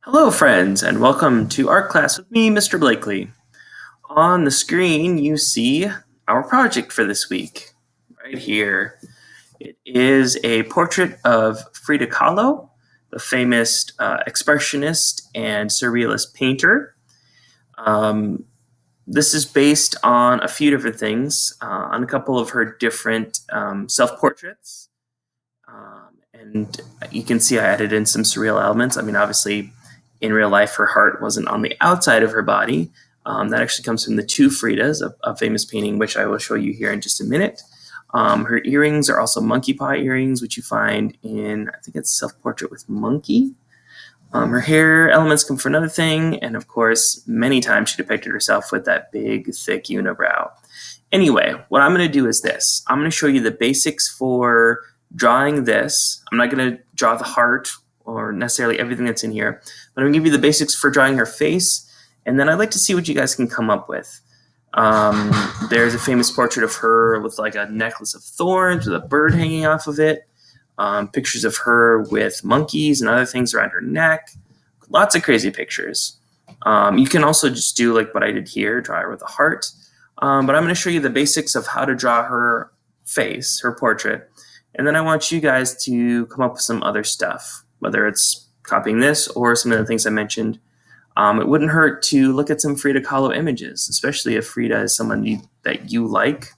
Hello, friends, and welcome to art class with me, Mr. Blakely. On the screen, you see our project for this week, right here. It is a portrait of Frida Kahlo, the famous expressionist and surrealist painter. This is based on a few different things, on a couple of her different self-portraits. And you can see I added in some surreal elements. I mean, obviously, in real life, her heart wasn't on the outside of her body. That actually comes from the two Fridas, a famous painting, which I will show you here in just a minute. Her earrings are also monkey paw earrings, which you find in, I think it's Self-Portrait with Monkey. Her hair elements come from another thing, and of course, many times she depicted herself with that big, thick unibrow. Anyway, what I'm going to do is this. I'm going to show you the basics for drawing this. I'm not going to draw the heart or necessarily everything that's in here, but I'm going to give you the basics for drawing her face, and then I'd like to see what you guys can come up with. There's a famous portrait of her with like a necklace of thorns with a bird hanging off of it. Pictures of her with monkeys and other things around her neck. Lots of crazy pictures. You can also just do like what I did here, draw her with a heart. But I'm going to show you the basics of how to draw her face, her portrait. And then I want you guys to come up with some other stuff, whether it's copying this or some of the things I mentioned. It wouldn't hurt to look at some Frida Kahlo images, especially if Frida is someone that you like,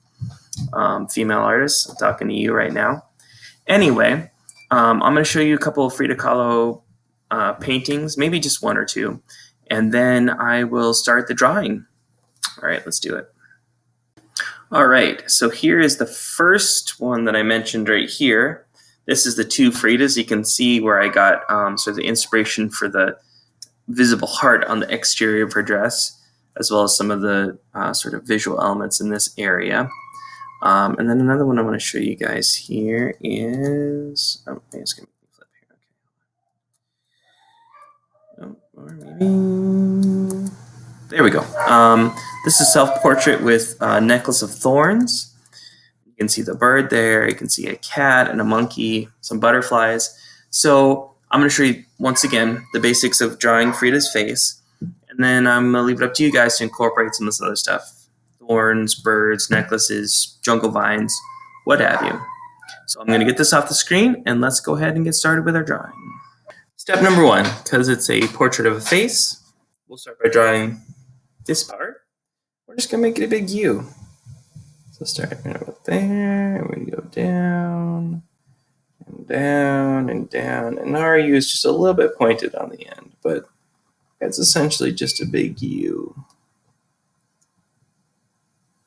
female artists. I'm talking to you right now. Anyway, I'm going to show you a couple of Frida Kahlo paintings, maybe just one or two, and then I will start the drawing. All right, let's do it. All right, so here is the first one that I mentioned right here. This is the two Fridas. You can see where I got sort of the inspiration for the visible heart on the exterior of her dress, as well as some of the sort of visual elements in this area. And then another one I want to show you guys here is, oh, maybe it's going to flip here. Okay. Oh, or maybe, there we go. This is self-portrait with a necklace of thorns. You can see the bird there. You can see a cat and a monkey, some butterflies. So I'm going to show you once again the basics of drawing Frida's face, and then I'm going to leave it up to you guys to incorporate some of this other stuff. Thorns, birds, necklaces, jungle vines, what have you. So I'm going to get this off the screen, and let's go ahead and get started with our drawing. Step number one, because it's a portrait of a face, we'll start by drawing this part. We're just going to make it a big U. So start about there, and we go down, and down, and down. And our U is just a little bit pointed on the end, but it's essentially just a big U.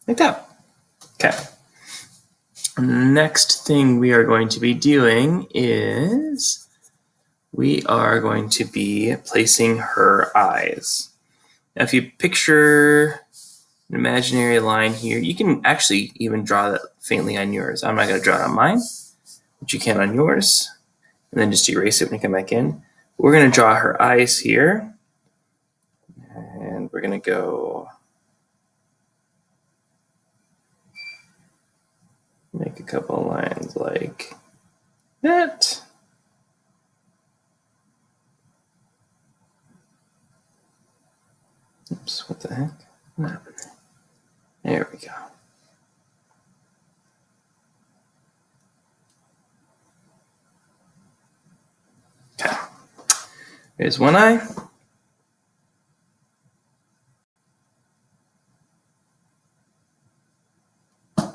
Like that. Okay. Next thing we are going to be doing is we are going to be placing her eyes. Now, if you picture an imaginary line here, you can actually even draw that faintly on yours. I'm not going to draw it on mine, but you can on yours, and then just erase it when you come back in. We're going to draw her eyes here, and we're going to go make a couple of lines like that. Oops, what the heck? What happened there? There we go. Okay. Here's one eye.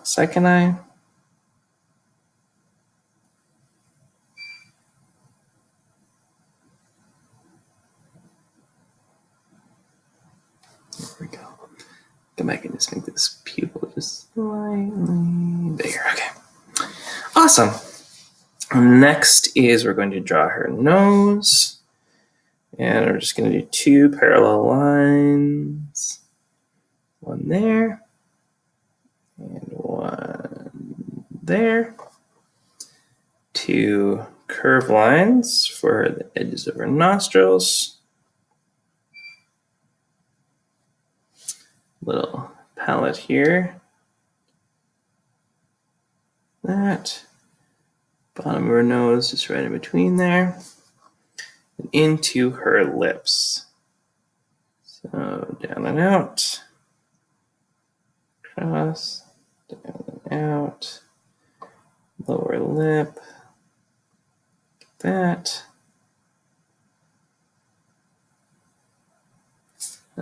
Second eye. There we go. Come back and just make this pupil just slightly bigger. Okay. Awesome. Next is we're going to draw her nose. And we're just going to do two parallel lines. One there. And one there. Two curved lines for the edges of her nostrils. Little palette here. That. Bottom of her nose, just right in between there. and into her lips. So down and out, cross, down and out, lower lip, like that.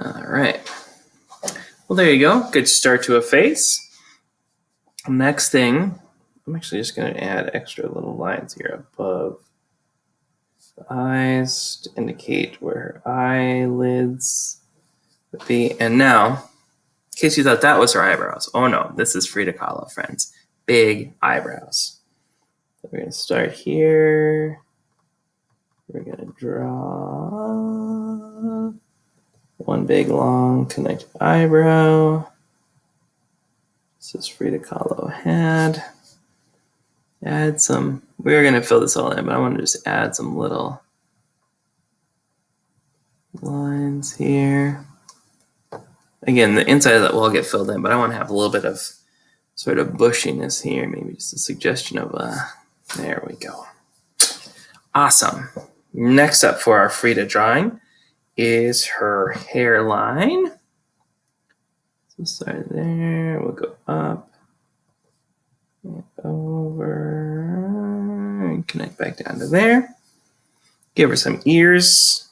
All right. Well, there you go. Good start to a face. Next thing, I'm actually just going to add extra little lines here above the eyes to indicate where her eyelids would be. And now, in case you thought that was her eyebrows, oh no, this is Frida Kahlo, friends. Big eyebrows. So we're going to start here. We're going to draw one big, long, connected eyebrow. This is Frida Kahlo had. Add some, we're going to fill this all in, but I want to just add some little lines here. Again, the inside of that will all get filled in, but I want to have a little bit of sort of bushiness here, maybe just a suggestion of there we go. Awesome. Next up for our Frida drawing is her hairline. So start there, we'll go up and over and connect back down to there. Give her some ears.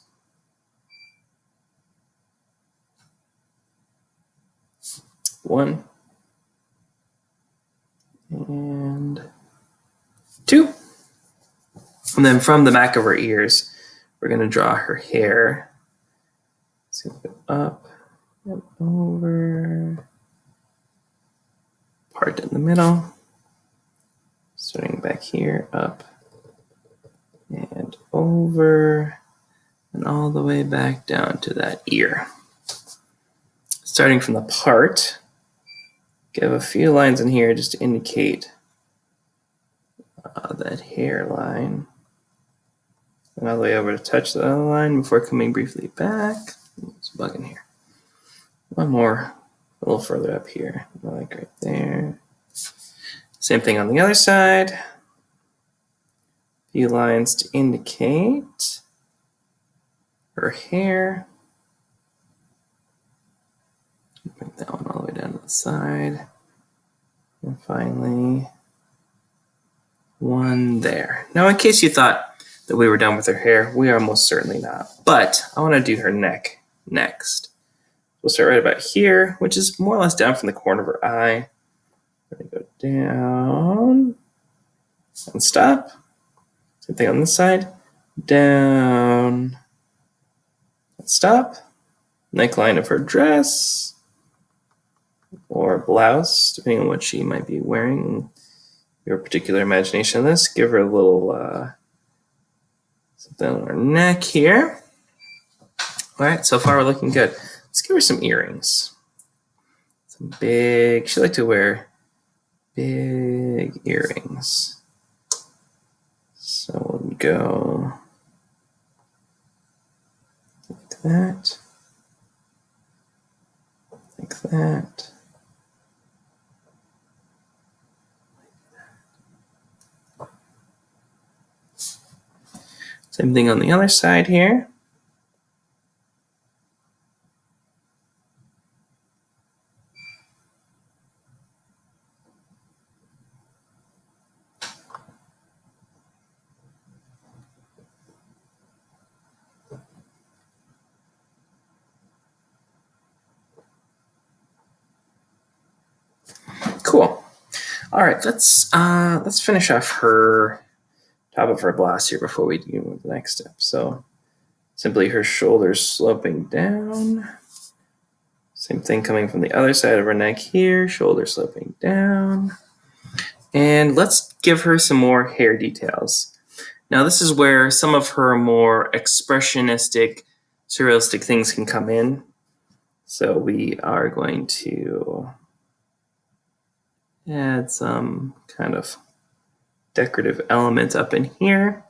One and two. And then from the back of her ears, we're going to draw her hair. So go up and over, part in the middle, starting back here, up and over, and all the way back down to that ear. Starting from the part, give a few lines in here just to indicate that hairline. And all the way over to touch the other line before coming briefly back. There's a bug in here. One more, a little further up here, like right there. Same thing on the other side. A few lines to indicate her hair. Bring that one all the way down to the side. And finally, one there. Now, in case you thought that we were done with her hair, we are most certainly not. But I want to do her neck next. We'll start right about here, which is more or less down from the corner of her eye. We're going to go down and stop. Same thing on this side. Down and stop. Neckline of her dress or blouse, depending on what she might be wearing. Your particular imagination on this. Give her a little something on her neck here. All right, so far we're looking good. Let's give her some earrings. Some big, she likes to wear big earrings. So we'll go like that, like that. Same thing on the other side here. Cool. All right, let's finish off her top of her blouse here before we do move to the next step. So simply her shoulders sloping down. Same thing coming from the other side of her neck here, shoulder sloping down. And let's give her some more hair details. Now this is where some of her more expressionistic, surrealistic things can come in. So we are going to add some kind of decorative element up in here.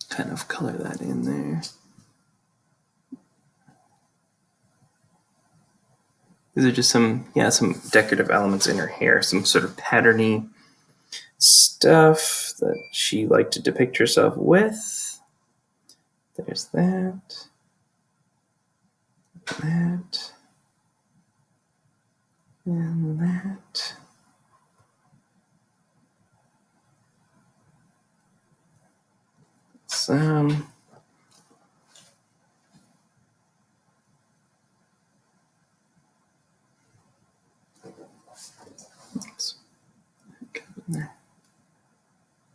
Kind of color that in there. These are just some decorative elements in her hair, some sort of patterny stuff that she liked to depict herself with. There's that. That. And that. Some. Oops. There.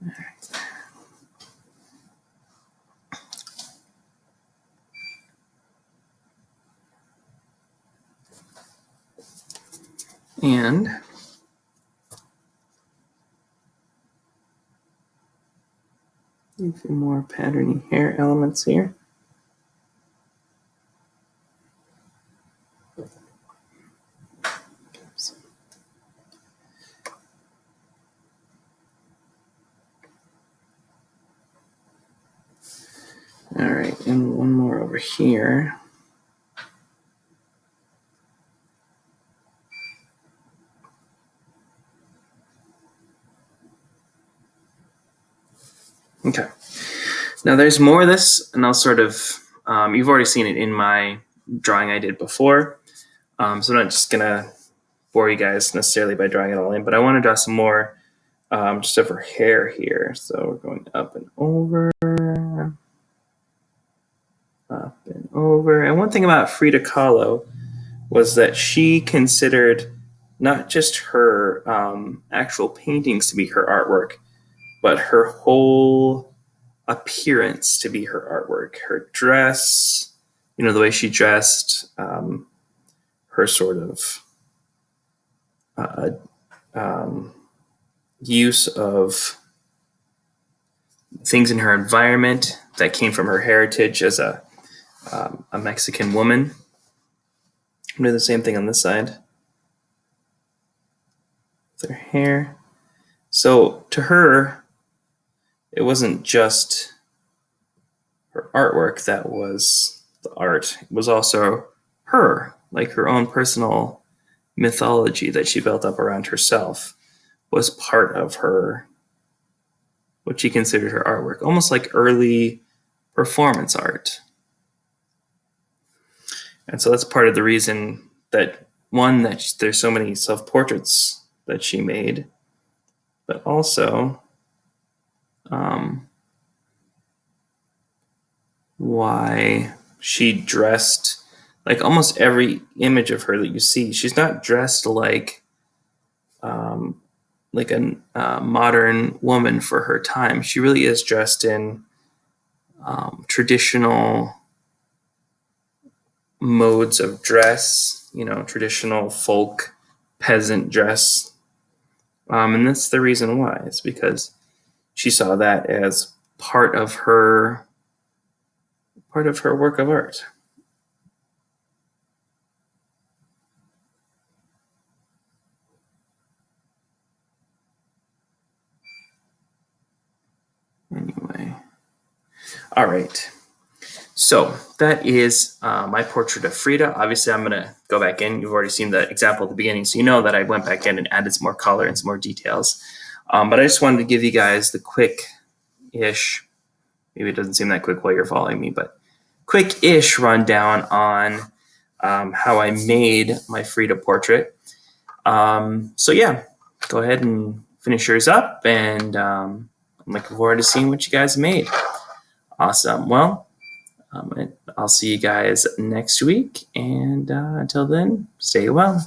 All right. And a few more patterny hair elements here. Oops. All right, and one more over here. Okay. Now there's more of this, and I'll sort of, you've already seen it in my drawing I did before. So I'm not just gonna bore you guys necessarily by drawing it all in, but I want to draw some more just of her hair here. So we're going up and over, up and over. And one thing about Frida Kahlo was that she considered not just her actual paintings to be her artwork, but her whole appearance to be her artwork. Her dress, the way she dressed, her sort of use of things in her environment that came from her heritage as a Mexican woman. I'm doing the same thing on this side with her hair. So to her, it wasn't just her artwork that was the art. It was also her, like her own personal mythology that she built up around herself was part of her, what she considered her artwork, almost like early performance art. And so that's part of the reason that, one, that there's so many self-portraits that she made, but also why she dressed like almost every image of her that you see. She's not dressed like a modern woman for her time. She really is dressed in traditional modes of dress, traditional folk peasant dress. And that's the reason why. It's because she saw that as part of her work of art. Anyway. All right. So that is my portrait of Frida. Obviously, I'm going to go back in. You've already seen the example at the beginning, so you know that I went back in and added some more color and some more details. But I just wanted to give you guys the quick-ish, maybe it doesn't seem that quick while you're following me, but quick-ish rundown on how I made my Frida portrait. So yeah, go ahead and finish yours up, and I'm looking forward to seeing what you guys made. Awesome. Well, I'll see you guys next week, and until then, stay well.